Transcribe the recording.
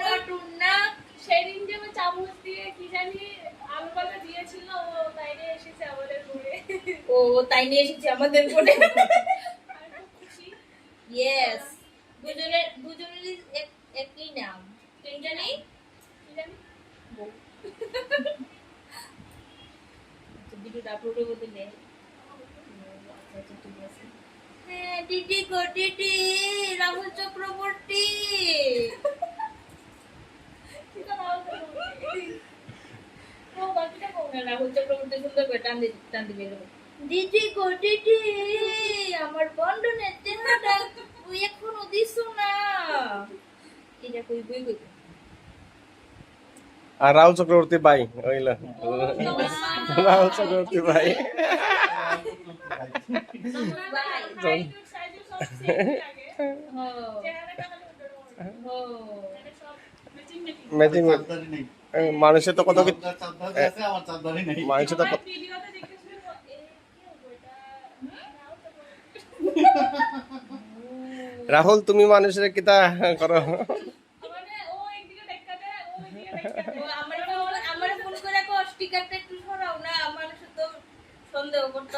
নটুন না সেদিন যে আমি চামচ দিয়ে কি জানি আলু ভাজা দিয়েছিল ও তাই নিয়ে এসেছে আমাদের ঘরে ও তাই নিয়ে এসেছে আমাদের ঘরে আমি খুব খুশি ইয়েস দুজনেরই একই নাম কেন জানি কি জানি ভিডিওটা আপলোড করতে নেই হ্যাঁ দিদি গো দিদি রাহুল চক্রবর্তী সেটা ভালো করে ও বাকিটা কো রাহুল চক্রবর্তী সুন্দর করে টান দিবে দিদি গো দিদি আমার বন্ধনের চেহারা তুই এখনো দিস না এটা কই বই কই আর রাহুল চক্রবর্তী ভাই ওইলা রাহুল চক্রবর্তী ভাই হাইট সাইজ সব সেম লাগে হো চেহারাটা খালি ওটা হো মানে সব ম্যাচিং ম্যাচিং মানুষের তো কত কিছু আমার চাঁদদারি নেই মানুষের তো কত ভিডিওতে দেখেছিল এ কি হবে এটা রাহুল তুমি মানুষের কিতা করো মানে ও একদিকে দেখাতে ও একদিকে দেখাতে আমার ফোন করে স্টিকারটা একটু সরাও না মানুষ তো সন্দেহ করতেছে